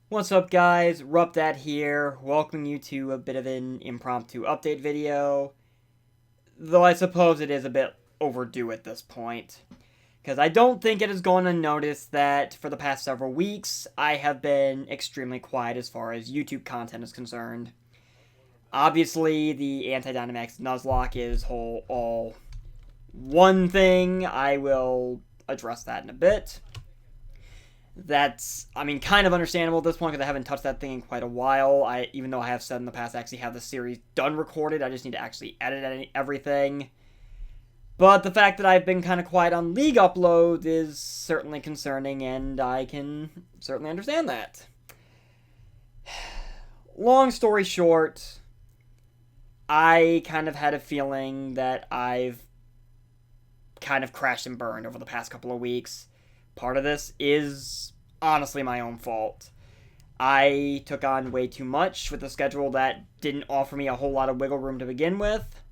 What's up, guys? RuppDat here, welcoming you to a bit of an impromptu update video, though I suppose it is a bit overdue at this point, because I don't think it is going unnoticed that for the past several weeks, I have been extremely quiet as far as YouTube content is concerned. Obviously, the Anti-Dynamax Nuzlocke is all one thing. I will address that in a bit. That's, kind of understandable at this point because I haven't touched that thing in quite a while. Even though I have said in the past I actually have the series done recorded, I just need to actually edit everything. But the fact that I've been kind of quiet on League uploads is certainly concerning, and I can certainly understand that. Long story short, I kind of had a feeling that I've kind of crashed and burned over the past couple of weeks. Part of this is honestly my own fault. I took on way too much with a schedule that didn't offer me a whole lot of wiggle room to begin with,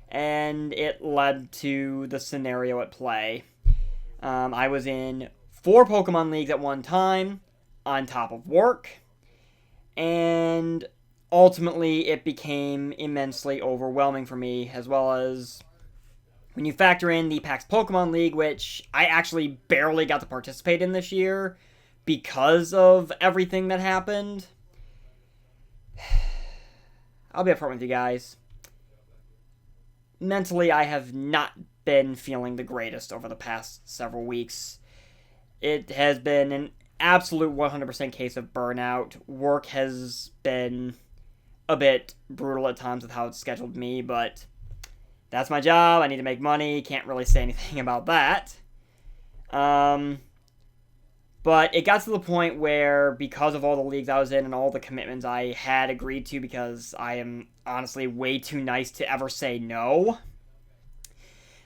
and it led to the scenario at play. I was in 4 Pokemon Leagues at one time, on top of work, and ultimately it became immensely overwhelming for me, as well as when you factor in the PAX Pokemon League, which I actually barely got to participate in this year because of everything that happened. I'll be upfront with you guys. Mentally, I have not been feeling the greatest over the past several weeks. It has been an absolute 100% case of burnout. Work has been a bit brutal at times with how it's scheduled me, but that's my job. I need to make money. Can't really say anything about that. But it got to the point where, because of all the leagues I was in and all the commitments I had agreed to, because I am honestly way too nice to ever say no,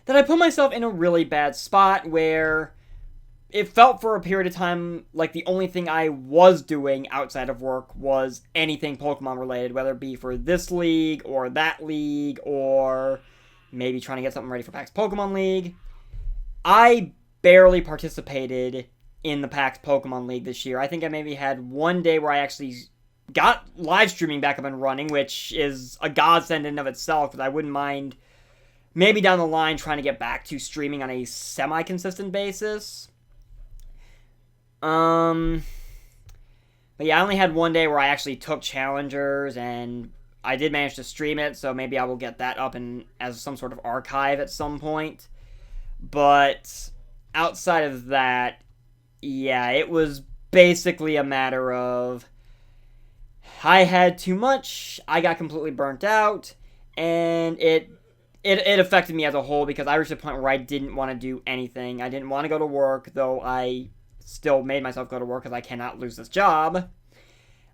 that I put myself in a really bad spot where it felt for a period of time like the only thing I was doing outside of work was anything Pokemon related, whether it be for this league or that league or maybe trying to get something ready for PAX Pokemon League. I barely participated in the PAX Pokemon League this year. I think I maybe had one day where I actually got live streaming back up and running, which is a godsend in of itself, because I wouldn't mind maybe down the line trying to get back to streaming on a semi-consistent basis. But yeah, I only had one day where I actually took challengers, and I did manage to stream it, so maybe I will get that up as some sort of archive at some point. But outside of that, yeah, it was basically a matter of I had too much, I got completely burnt out, and it affected me as a whole because I reached a point where I didn't want to do anything. I didn't want to go to work, though I still made myself go to work because I cannot lose this job.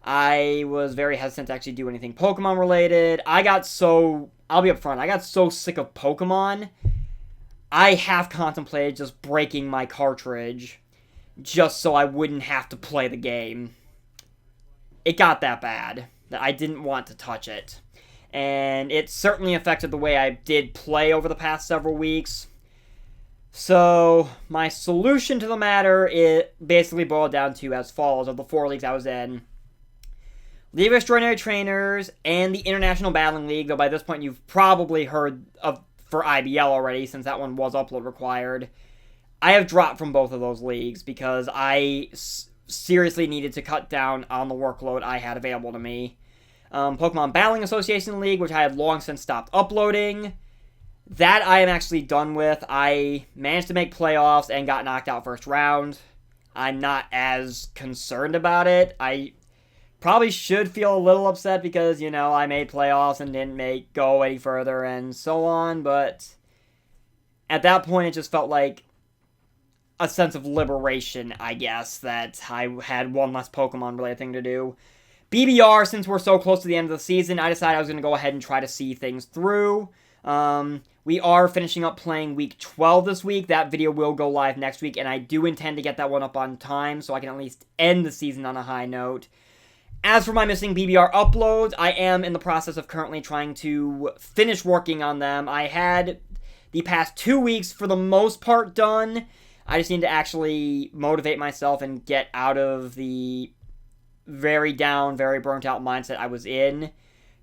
I was very hesitant to actually do anything Pokemon related. I'll be upfront, I got so sick of Pokemon, I half contemplated just breaking my cartridge just so I wouldn't have to play the game. It got that bad that I didn't want to touch it. And it certainly affected the way I did play over the past several weeks. So, my solution to the matter, it basically boiled down to as follows of the 4 leagues I was in. League of Extraordinary Trainers and the International Battling League, though by this point you've probably heard of for IBL already, since that one was upload required. I have dropped from both of those leagues because I seriously needed to cut down on the workload I had available to me. Pokemon Battling Association League, which I had long since stopped uploading, that I am actually done with. I managed to make playoffs and got knocked out first round. I'm not as concerned about it. I probably should feel a little upset because, I made playoffs and didn't go any further and so on, but at that point it just felt like a sense of liberation, I guess, that I had one less Pokemon-related thing to do. BBR, since we're so close to the end of the season, I decided I was going to go ahead and try to see things through. We are finishing up playing Week 12 this week. That video will go live next week, and I do intend to get that one up on time so I can at least end the season on a high note. As for my missing BBR uploads, I am in the process of currently trying to finish working on them. I had the past 2 weeks, for the most part, done. I just need to actually motivate myself and get out of the very down, very burnt out mindset I was in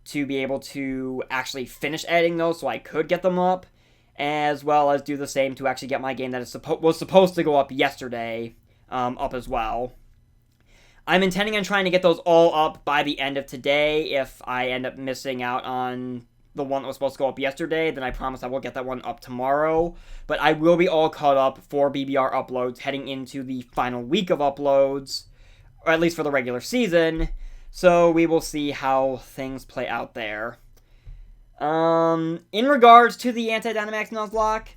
to be able to actually finish editing those so I could get them up, as well as do the same to actually get my game that was supposed to go up yesterday up as well. I'm intending on trying to get those all up by the end of today. If I end up missing out on the one that was supposed to go up yesterday, then I promise I will get that one up tomorrow. But I will be all caught up for BBR uploads heading into the final week of uploads, or at least for the regular season. So we will see how things play out there. In regards to the Anti-Dynamax Nuzlocke,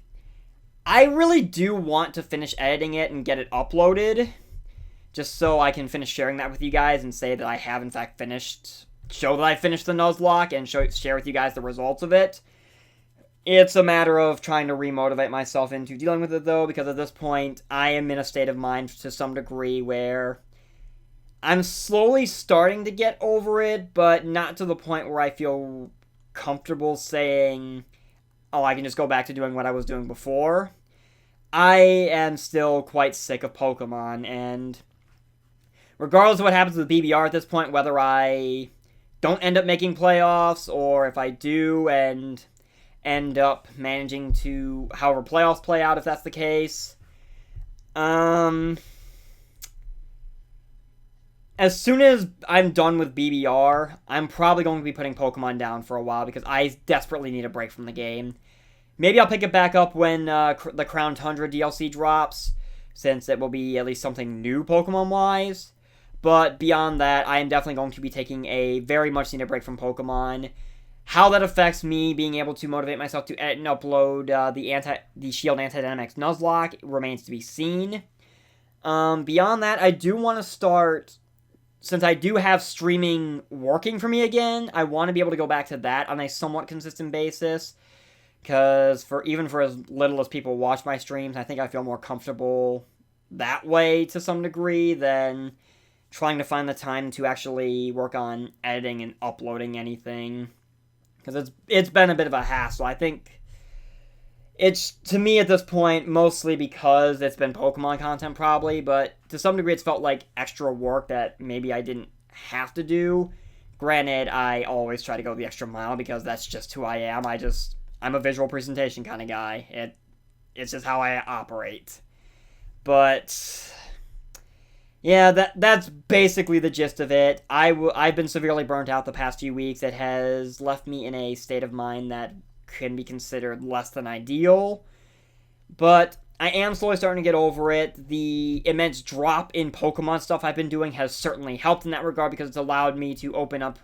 I really do want to finish editing it and get it uploaded, just so I can finish sharing that with you guys and say that I have in fact finished, show that I finished the Nuzlocke and share with you guys the results of it. It's a matter of trying to remotivate myself into dealing with it though, because at this point I am in a state of mind to some degree where I'm slowly starting to get over it, but not to the point where I feel comfortable saying, oh, I can just go back to doing what I was doing before. I am still quite sick of Pokemon, and regardless of what happens with BBR at this point, whether I don't end up making playoffs, or if I do and end up managing to, however playoffs play out if that's the case, as soon as I'm done with BBR, I'm probably going to be putting Pokemon down for a while because I desperately need a break from the game. Maybe I'll pick it back up when the Crown Tundra DLC drops, since it will be at least something new Pokemon-wise. But beyond that, I am definitely going to be taking a very much needed break from Pokemon. How that affects me being able to motivate myself to edit and upload the Shield Anti-Dynamax Nuzlocke remains to be seen. Beyond that, I do want to start, since I do have streaming working for me again, I want to be able to go back to that on a somewhat consistent basis. Because even for as little as people watch my streams, I think I feel more comfortable that way to some degree than trying to find the time to actually work on editing and uploading anything. Because it's been a bit of a hassle. I think it's, to me at this point, mostly because it's been Pokemon content probably, but to some degree it's felt like extra work that maybe I didn't have to do. Granted, I always try to go the extra mile because that's just who I am. I'm a visual presentation kind of guy. It's just how I operate. But yeah, that's basically the gist of it. I've been severely burnt out the past few weeks. It has left me in a state of mind that can be considered less than ideal. But I am slowly starting to get over it. The immense drop in Pokemon stuff I've been doing has certainly helped in that regard because it's allowed me to open up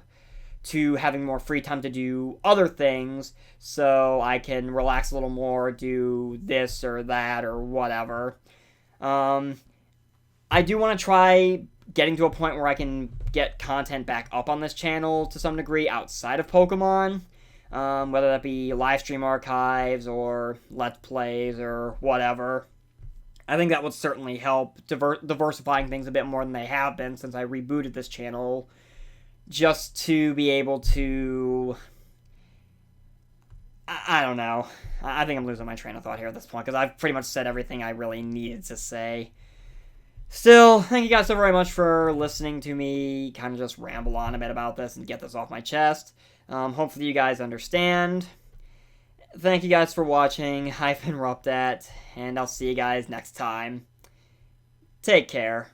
to having more free time to do other things, so I can relax a little more, do this or that or whatever. I do want to try getting to a point where I can get content back up on this channel to some degree outside of Pokemon, whether that be live stream archives or Let's Plays or whatever. I think that would certainly help diversifying things a bit more than they have been since I rebooted this channel, just to be able to, I don't know. I think I'm losing my train of thought here at this point, because I've pretty much said everything I really needed to say. Still, thank you guys so very much for listening to me kind of just ramble on a bit about this and get this off my chest. Hopefully you guys understand. Thank you guys for watching. I've been RuppDat, and I'll see you guys next time. Take care.